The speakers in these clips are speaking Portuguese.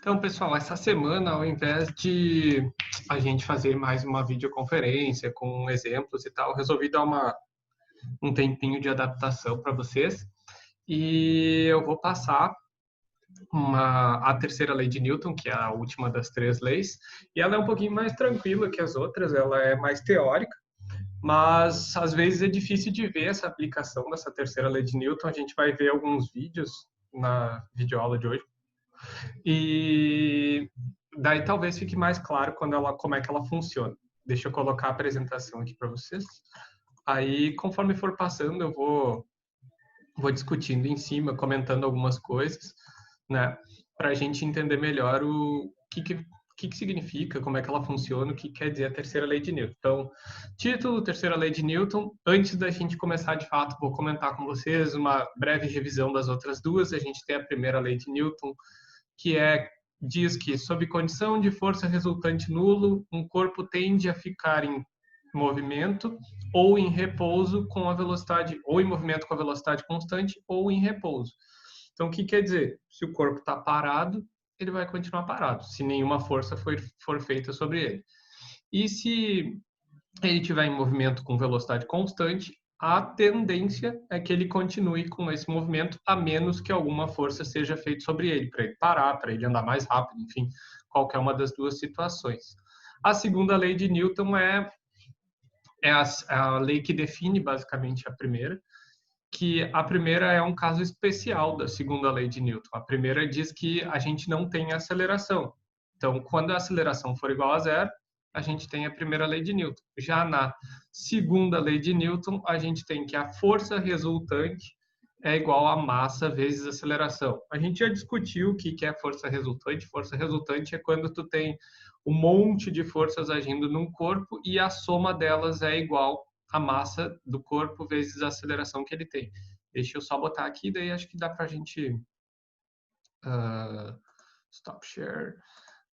Então, pessoal, essa semana, ao invés de a gente fazer mais uma videoconferência com exemplos e tal, eu resolvi dar um tempinho de adaptação para vocês e eu vou passar a terceira lei de Newton, que é a última das três leis, e ela é um pouquinho mais tranquila que as outras, ela é mais teórica, mas às vezes é difícil de ver essa aplicação dessa terceira lei de Newton. A gente vai ver alguns vídeos na videoaula de hoje. E daí talvez fique mais claro como é que ela funciona. Deixa eu colocar a apresentação aqui para vocês. Aí, conforme for passando, eu vou discutindo em cima, comentando algumas coisas, né? Para a gente entender melhor o que significa, como é que ela funciona, o que quer dizer a terceira lei de Newton. Então, título, terceira lei de Newton. Antes da gente começar de fato, vou comentar com vocês uma breve revisão das outras duas. A gente tem a primeira lei de Newton, que diz que, sob condição de força resultante nulo, um corpo tende a ficar em movimento ou em repouso com a velocidade, ou em movimento com a velocidade constante, ou em repouso. Então, o que quer dizer? Se o corpo está parado, ele vai continuar parado, se nenhuma força for feita sobre ele. E se ele estiver em movimento com velocidade constante, a tendência é que ele continue com esse movimento, a menos que alguma força seja feita sobre ele, para ele parar, para ele andar mais rápido, enfim, qualquer uma das duas situações. A segunda lei de Newton é a lei que define basicamente a primeira, que a primeira é um caso especial da segunda lei de Newton. A primeira diz que a gente não tem aceleração. Então, quando a aceleração for igual a zero, a gente tem a primeira lei de Newton. Já na segunda lei de Newton, a gente tem que a força resultante é igual a massa vezes aceleração. A gente já discutiu o que é força resultante. Força resultante é quando tu tem um monte de forças agindo num corpo e a soma delas é igual a massa do corpo vezes a aceleração que ele tem. Deixa eu só botar aqui, daí acho que dá para a gente... stop share.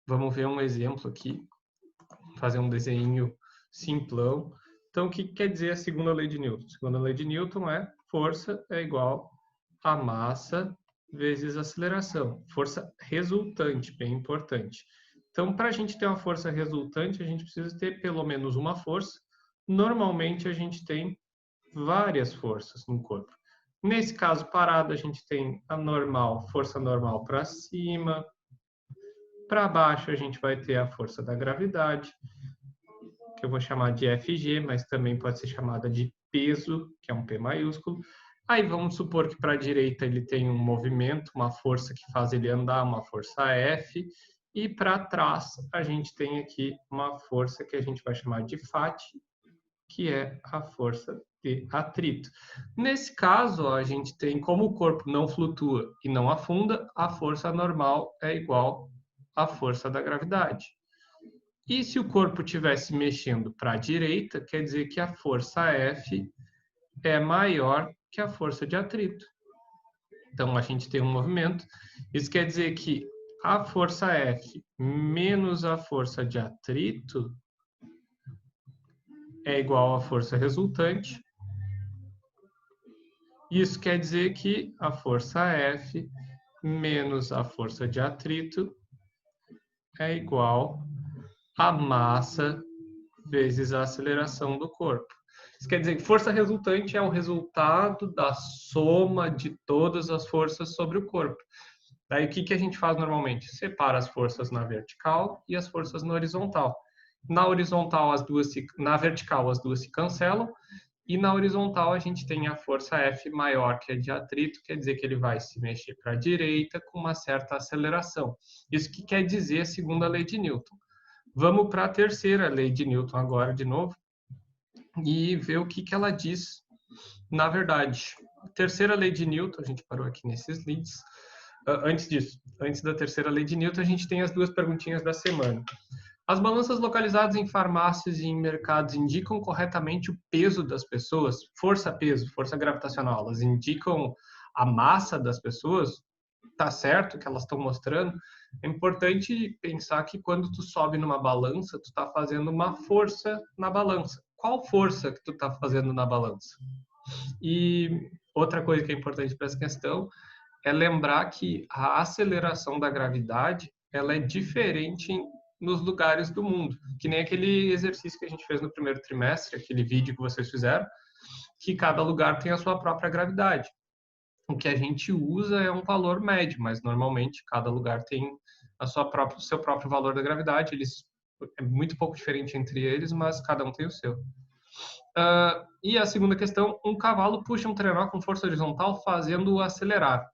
Vamos ver um exemplo aqui, fazer um desenho simplão. Então, o que quer dizer a segunda lei de Newton? A segunda lei de Newton é força é igual a massa vezes aceleração. Força resultante, bem importante. Então, para a gente ter uma força resultante, a gente precisa ter pelo menos uma força. Normalmente, a gente tem várias forças no corpo. Nesse caso parado, a gente tem a normal, força normal para cima. Para baixo, a gente vai ter a força da gravidade, que eu vou chamar de Fg, mas também pode ser chamada de peso, que é um P maiúsculo. Aí vamos supor que para a direita ele tem um movimento, uma força que faz ele andar, uma força F, e para trás a gente tem aqui uma força que a gente vai chamar de Φ, que é a força de atrito. Nesse caso, a gente tem, como o corpo não flutua e não afunda, a força normal é igual à força da gravidade. E se o corpo estivesse mexendo para a direita, quer dizer que a força F é maior que a força de atrito. Então, a gente tem um movimento. Isso quer dizer que a força F menos a força de atrito é igual à força resultante. Isso quer dizer que a força F menos a força de atrito é igual a massa vezes a aceleração do corpo. Isso quer dizer que força resultante é o resultado da soma de todas as forças sobre o corpo. Daí o que a gente faz normalmente? Separa as forças na vertical e as forças na horizontal. Na horizontal, na vertical, as duas se cancelam, e na horizontal a gente tem a força F maior que a de atrito, quer dizer que ele vai se mexer para a direita com uma certa aceleração. Isso que quer dizer a segunda lei de Newton. Vamos para a terceira lei de Newton agora de novo e ver o que ela diz na verdade. A terceira lei de Newton, a gente parou aqui nesses leads. Antes disso, antes da terceira lei de Newton, a gente tem as duas perguntinhas da semana. As balanças localizadas em farmácias e em mercados indicam corretamente o peso das pessoas? Força-peso, força gravitacional, elas indicam a massa das pessoas? Tá certo que elas estão mostrando? É importante pensar que quando tu sobe numa balança, tu tá fazendo uma força na balança. Qual força que tu tá fazendo na balança? E outra coisa que é importante para essa questão é lembrar que a aceleração da gravidade ela é diferente nos lugares do mundo. Que nem aquele exercício que a gente fez no primeiro trimestre, aquele vídeo que vocês fizeram, que cada lugar tem a sua própria gravidade. O que a gente usa é um valor médio, mas normalmente cada lugar tem o seu próprio valor da gravidade. É muito pouco diferente entre eles, mas cada um tem o seu. E a segunda questão, um cavalo puxa um trenó com força horizontal, fazendo-o acelerar.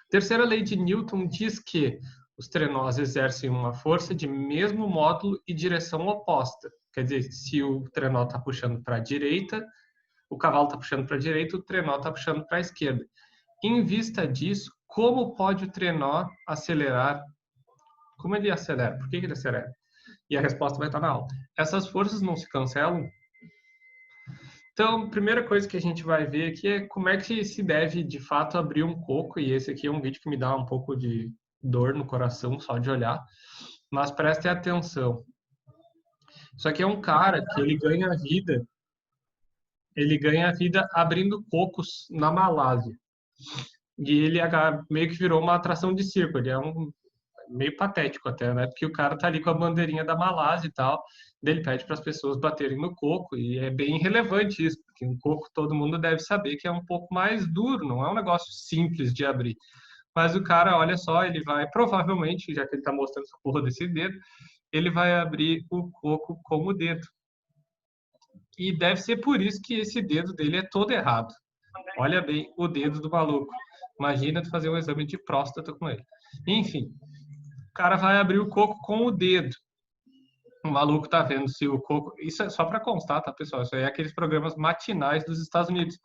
Terceira lei de Newton diz que os trenós exercem uma força de mesmo módulo e direção oposta. Quer dizer, se o trenó está puxando para a direita, o cavalo está puxando para a direita, o trenó está puxando para a esquerda. Em vista disso, como pode o trenó acelerar? Como ele acelera? Por que ele acelera? E a resposta vai estar na aula. Essas forças não se cancelam? Então, a primeira coisa que a gente vai ver aqui é como é que se deve, de fato, abrir um coco. E esse aqui é um vídeo que me dá um pouco de dor no coração só de olhar. Mas prestem atenção. Isso aqui é um cara que ele ganha vida abrindo cocos na Malásia. E ele meio que virou uma atração de circo. Ele é meio patético até, né? Porque o cara tá ali com a bandeirinha da Malásia e tal. Daí ele pede para as pessoas baterem no coco. E é bem relevante isso, porque um coco todo mundo deve saber que é um pouco mais duro, não é um negócio simples de abrir. Mas o cara, olha só, ele vai, provavelmente, já que ele tá mostrando essa porra desse dedo, ele vai abrir o coco com o dedo. E deve ser por isso que esse dedo dele é todo errado. Olha bem o dedo do maluco. Imagina tu fazer um exame de próstata com ele. Enfim, o cara vai abrir o coco com o dedo. O maluco tá vendo se o coco. Isso é só para constar, tá, pessoal? Isso aí é aqueles programas matinais dos Estados Unidos.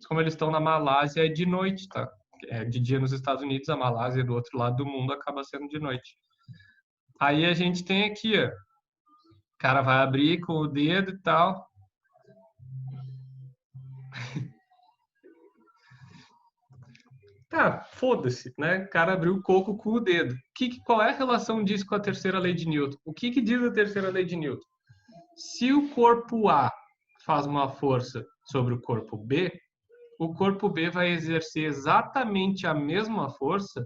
Como eles estão na Malásia, é de noite, tá? É de dia nos Estados Unidos, a Malásia do outro lado do mundo acaba sendo de noite. Aí a gente tem aqui, ó. O cara vai abrir com o dedo e tal. Tá, foda-se, né? O cara abriu o coco com o dedo. Qual é a relação disso com a terceira lei de Newton? O que diz a terceira lei de Newton? Se o corpo A faz uma força sobre o corpo B, o corpo B vai exercer exatamente a mesma força,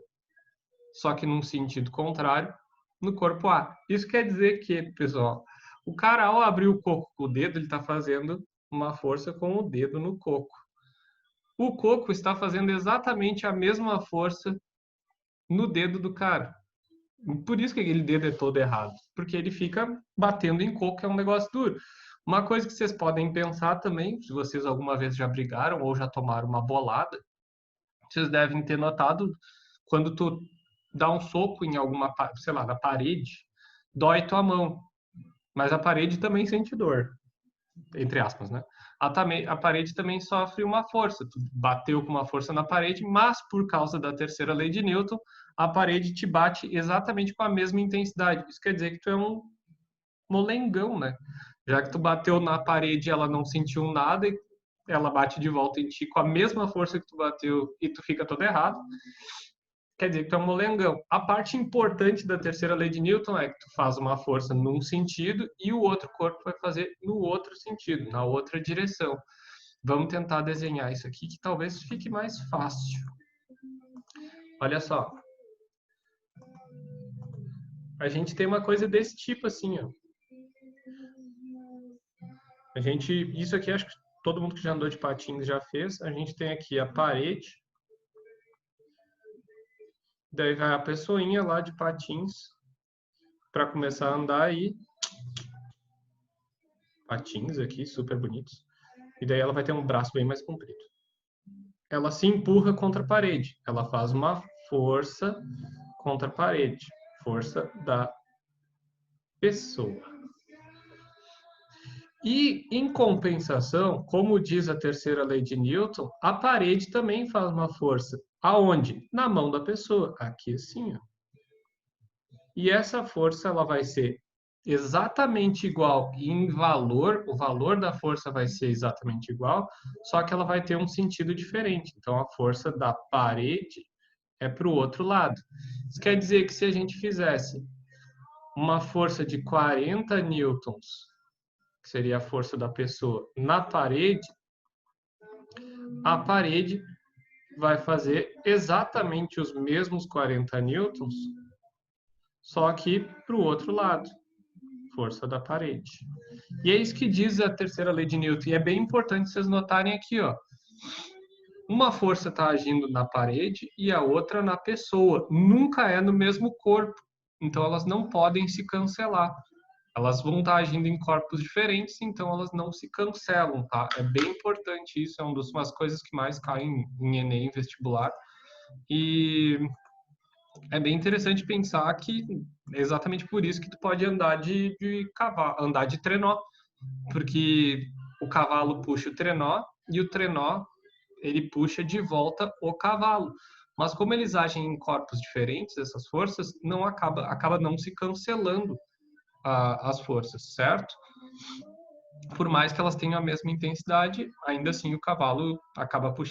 só que num sentido contrário, no corpo A. Isso quer dizer que, pessoal, o cara ao abrir o coco com o dedo, ele está fazendo uma força com o dedo no coco. O coco está fazendo exatamente a mesma força no dedo do cara. Por isso que aquele dedo é todo errado, porque ele fica batendo em coco, que é um negócio duro. Uma coisa que vocês podem pensar também, se vocês alguma vez já brigaram ou já tomaram uma bolada, vocês devem ter notado quando tu dá um soco em alguma, sei lá, na parede, dói tua mão, mas a parede também sente dor, entre aspas, né? A parede também sofre uma força. Tu bateu com uma força na parede, mas por causa da terceira lei de Newton, a parede te bate exatamente com a mesma intensidade. Isso quer dizer que tu é um molengão, né? Já que tu bateu na parede e ela não sentiu nada, e ela bate de volta em ti com a mesma força que tu bateu e tu fica todo errado, quer dizer que tu é um molengão. A parte importante da terceira lei de Newton é que tu faz uma força num sentido e o outro corpo vai fazer no outro sentido, na outra direção. Vamos tentar desenhar isso aqui que talvez fique mais fácil. Olha só. A gente tem uma coisa desse tipo assim, ó. Isso aqui acho que todo mundo que já andou de patins já fez. A gente tem aqui a parede. Daí vai a pessoinha lá de patins para começar a andar aí. Patins aqui, super bonitos. E daí ela vai ter um braço bem mais comprido. Ela se empurra contra a parede. Ela faz uma força contra a parede. Força da pessoa. E, em compensação, como diz a terceira lei de Newton, a parede também faz uma força. Aonde? Na mão da pessoa. Aqui assim, ó. E essa força ela vai ser exatamente igual em valor, o valor da força vai ser exatamente igual, só que ela vai ter um sentido diferente. Então, a força da parede é para o outro lado. Isso quer dizer que se a gente fizesse uma força de 40 newtons, que seria a força da pessoa, na parede, a parede vai fazer exatamente os mesmos 40 newtons só que para o outro lado, força da parede. E é isso que diz a terceira lei de Newton. E é bem importante vocês notarem aqui, ó. Uma força está agindo na parede e a outra na pessoa. Nunca é no mesmo corpo. Então elas não podem se cancelar. Elas vão estar agindo em corpos diferentes, então elas não se cancelam, tá? É bem importante isso, é uma das coisas que mais caem em Enem, vestibular. E é bem interessante pensar que é exatamente por isso que tu pode andar de cavalo, andar de trenó, porque o cavalo puxa o trenó e o trenó ele puxa de volta o cavalo. Mas como eles agem em corpos diferentes, essas forças não acaba não se cancelando as forças, certo? Por mais que elas tenham a mesma intensidade, ainda assim o cavalo acaba puxando